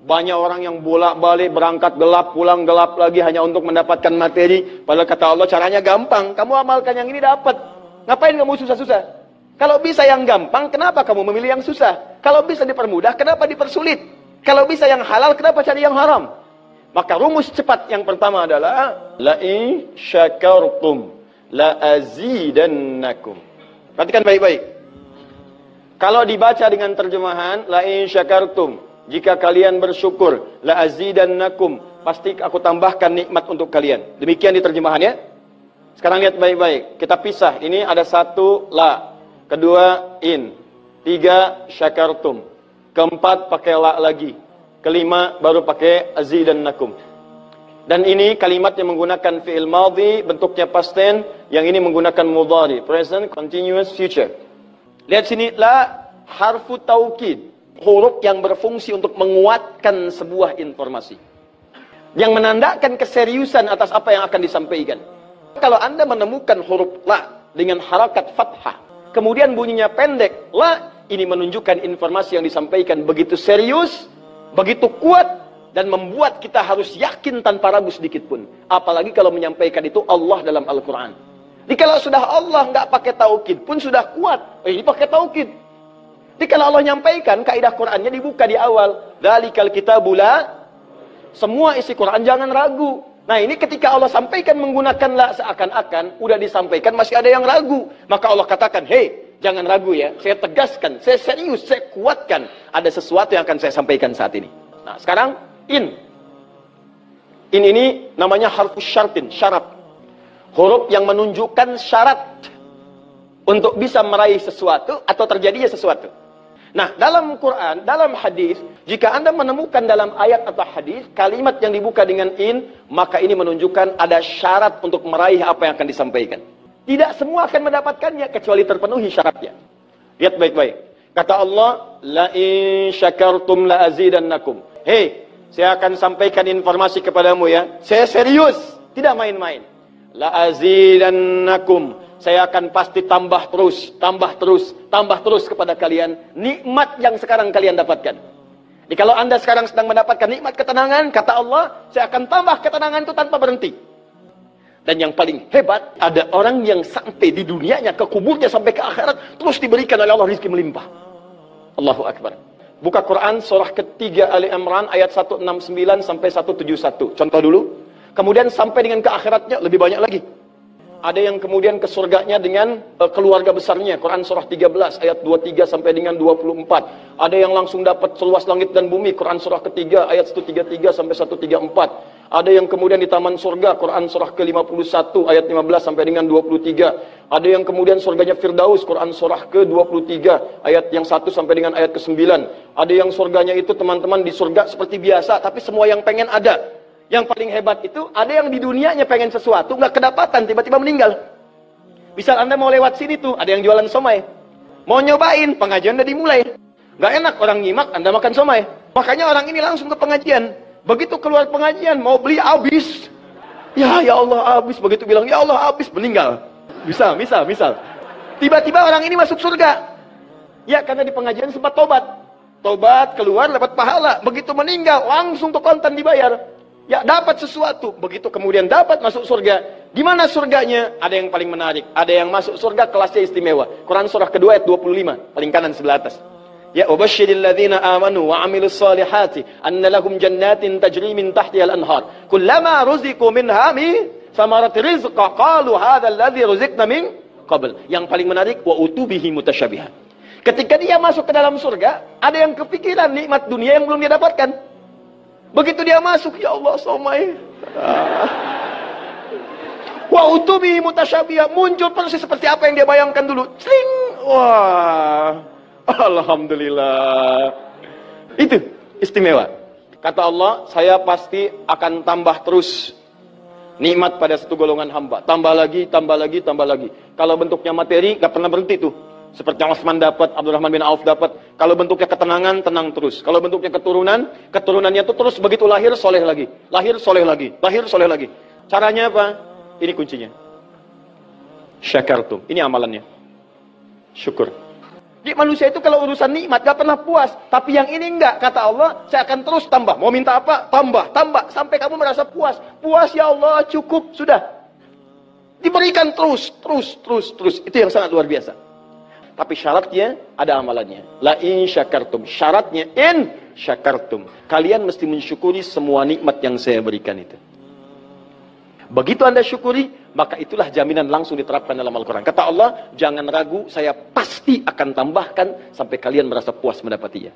Banyak orang yang bolak-balik berangkat gelap, pulang gelap lagi hanya untuk mendapatkan materi. Padahal kata Allah caranya gampang. Kamu amalkan yang ini dapat. Ngapain kamu susah-susah? Kalau bisa yang gampang, kenapa kamu memilih yang susah? Kalau bisa dipermudah, kenapa dipersulit? Kalau bisa yang halal, kenapa cari yang haram? Maka rumus cepat yang pertama adalah la'in syakartum la'azidannakum. Perhatikan baik-baik. Kalau dibaca dengan terjemahan la'in syakartum, jika kalian bersyukur, la'azidannakum, pasti aku tambahkan nikmat untuk kalian. Demikian di terjemahannya. Sekarang lihat baik-baik. Kita pisah. Ini ada satu la, kedua in, tiga syakartum, keempat pakai la lagi, kelima baru pakai azidannakum. Dan ini kalimat yang menggunakan fi'il madhi, bentuknya past tense, yang ini menggunakan mudhari, present continuous future. Lihat sini, la harfu taukid, huruf yang berfungsi untuk menguatkan sebuah informasi, yang menandakan keseriusan atas apa yang akan disampaikan. Kalau Anda menemukan huruf la dengan harakat fathah, kemudian bunyinya pendek, la, ini menunjukkan informasi yang disampaikan begitu serius, begitu kuat, dan membuat kita harus yakin tanpa ragu sedikit pun. Apalagi kalau menyampaikan itu Allah dalam Al-Quran. Jadi kalau sudah Allah nggak pakai taukid pun sudah kuat. Ini pakai taukid. Jadi kalau Allah nyampaikan, kaidah Qurannya dibuka di awal. Dzalikal kitabu la, semua isi Quran jangan ragu. Nah ini ketika Allah sampaikan menggunakan la seakan-akan, udah disampaikan masih ada yang ragu. Maka Allah katakan, hei, jangan ragu ya, saya tegaskan, saya serius, saya kuatkan. Ada sesuatu yang akan saya sampaikan saat ini. Nah sekarang, in. In ini namanya harfus syartin, syarat. Huruf yang menunjukkan syarat untuk bisa meraih sesuatu atau terjadinya sesuatu. Nah, dalam Quran, dalam hadis, jika Anda menemukan dalam ayat atau hadis kalimat yang dibuka dengan in, maka ini menunjukkan ada syarat untuk meraih apa yang akan disampaikan. Tidak semua akan mendapatkannya kecuali terpenuhi syaratnya. Lihat baik-baik. Kata Allah, la in syakartum la azidannakum. Hei, saya akan sampaikan informasi kepadamu ya. Saya serius, tidak main-main. La azidannakum. Saya akan pasti tambah terus, tambah terus, tambah terus kepada kalian nikmat yang sekarang kalian dapatkan. Jadi kalau Anda sekarang sedang mendapatkan nikmat ketenangan, kata Allah, saya akan tambah ketenangan itu tanpa berhenti. Dan yang paling hebat, ada orang yang sampai di dunianya, ke kuburnya sampai ke akhirat, terus diberikan oleh Allah rezeki melimpah. Allahu Akbar. Buka Quran surah ketiga Ali Imran ayat 169 sampai 171. Contoh dulu. Kemudian sampai dengan ke akhiratnya lebih banyak lagi. Ada yang kemudian ke surganya dengan keluarga besarnya. Quran surah 13 ayat 23 sampai dengan 24. Ada yang langsung dapat seluas langit dan bumi. Quran surah ketiga ayat 133 sampai 134. Ada yang kemudian di taman surga. Quran surah ke-51 ayat 15 sampai dengan 23. Ada yang kemudian surganya Firdaus. Quran surah ke-23 ayat yang 1 sampai dengan ayat ke-9. Ada yang surganya itu teman-teman di surga seperti biasa, tapi semua yang pengen ada. Yang paling hebat itu, ada yang di dunianya pengen sesuatu, nggak kedapatan, tiba-tiba meninggal. Misal Anda mau lewat sini tuh, ada yang jualan somai. Mau nyobain, pengajian udah dimulai. Nggak enak orang nyimak, Anda makan somai. Makanya orang ini langsung ke pengajian. Begitu keluar pengajian, mau beli habis. Ya Allah habis. Begitu bilang, ya Allah habis, meninggal. Misal. Tiba-tiba orang ini masuk surga. Ya, karena di pengajian sempat tobat. Tobat, keluar, dapat pahala. Begitu meninggal, langsung ke kontan dibayar. Ya, dapat sesuatu. Begitu kemudian dapat masuk surga. Di mana surganya? Ada yang paling menarik. Ada yang masuk surga kelasnya istimewa. Quran surah kedua ayat 25. Paling kanan sebelah atas. Ya, wabashshiril ladzina amanu wa 'amilus solihati anna lahum jannatin tajri min tahtiha al-anhar. Kullama ruziqu minha min samarati rizqa qalu hadzal ladzi ruziqna min qabl. Yang paling menarik, wa utubihi mutasyabihan. Ketika dia masuk ke dalam surga, ada yang kepikiran nikmat dunia yang belum dia dapatkan. Begitu dia masuk, ya Allah, somai. Wa utubi mutasyabihah, muncul persis seperti apa yang dia bayangkan dulu. Cling. Wah. Alhamdulillah. Itu istimewa. Kata Allah, saya pasti akan tambah terus nikmat pada satu golongan hamba. Tambah lagi, tambah lagi, tambah lagi. Kalau bentuknya materi, gak pernah berhenti tuh. Seperti yang Utsman dapat, Abdurrahman bin Auf dapat. Kalau bentuknya ketenangan, tenang terus. Kalau bentuknya keturunan, keturunannya itu terus begitu lahir, soleh lagi. Lahir, soleh lagi. Lahir, soleh lagi. Caranya apa? Ini kuncinya. Syakartum. Ini amalannya. Syukur. Jadi manusia itu kalau urusan nikmat gak pernah puas. Tapi yang ini enggak. Kata Allah, saya akan terus tambah. Mau minta apa? Tambah, tambah. Sampai kamu merasa puas. Puas ya Allah, cukup. Sudah. Diberikan terus, terus, terus, terus. Itu yang sangat luar biasa. Tapi syaratnya ada amalannya. La in syakartum. Syaratnya in syakartum. Kalian mesti mensyukuri semua nikmat yang saya berikan itu. Begitu Anda syukuri, maka itulah jaminan langsung diterapkan dalam Al-Quran. Kata Allah, jangan ragu, saya pasti akan tambahkan sampai kalian merasa puas mendapatinya.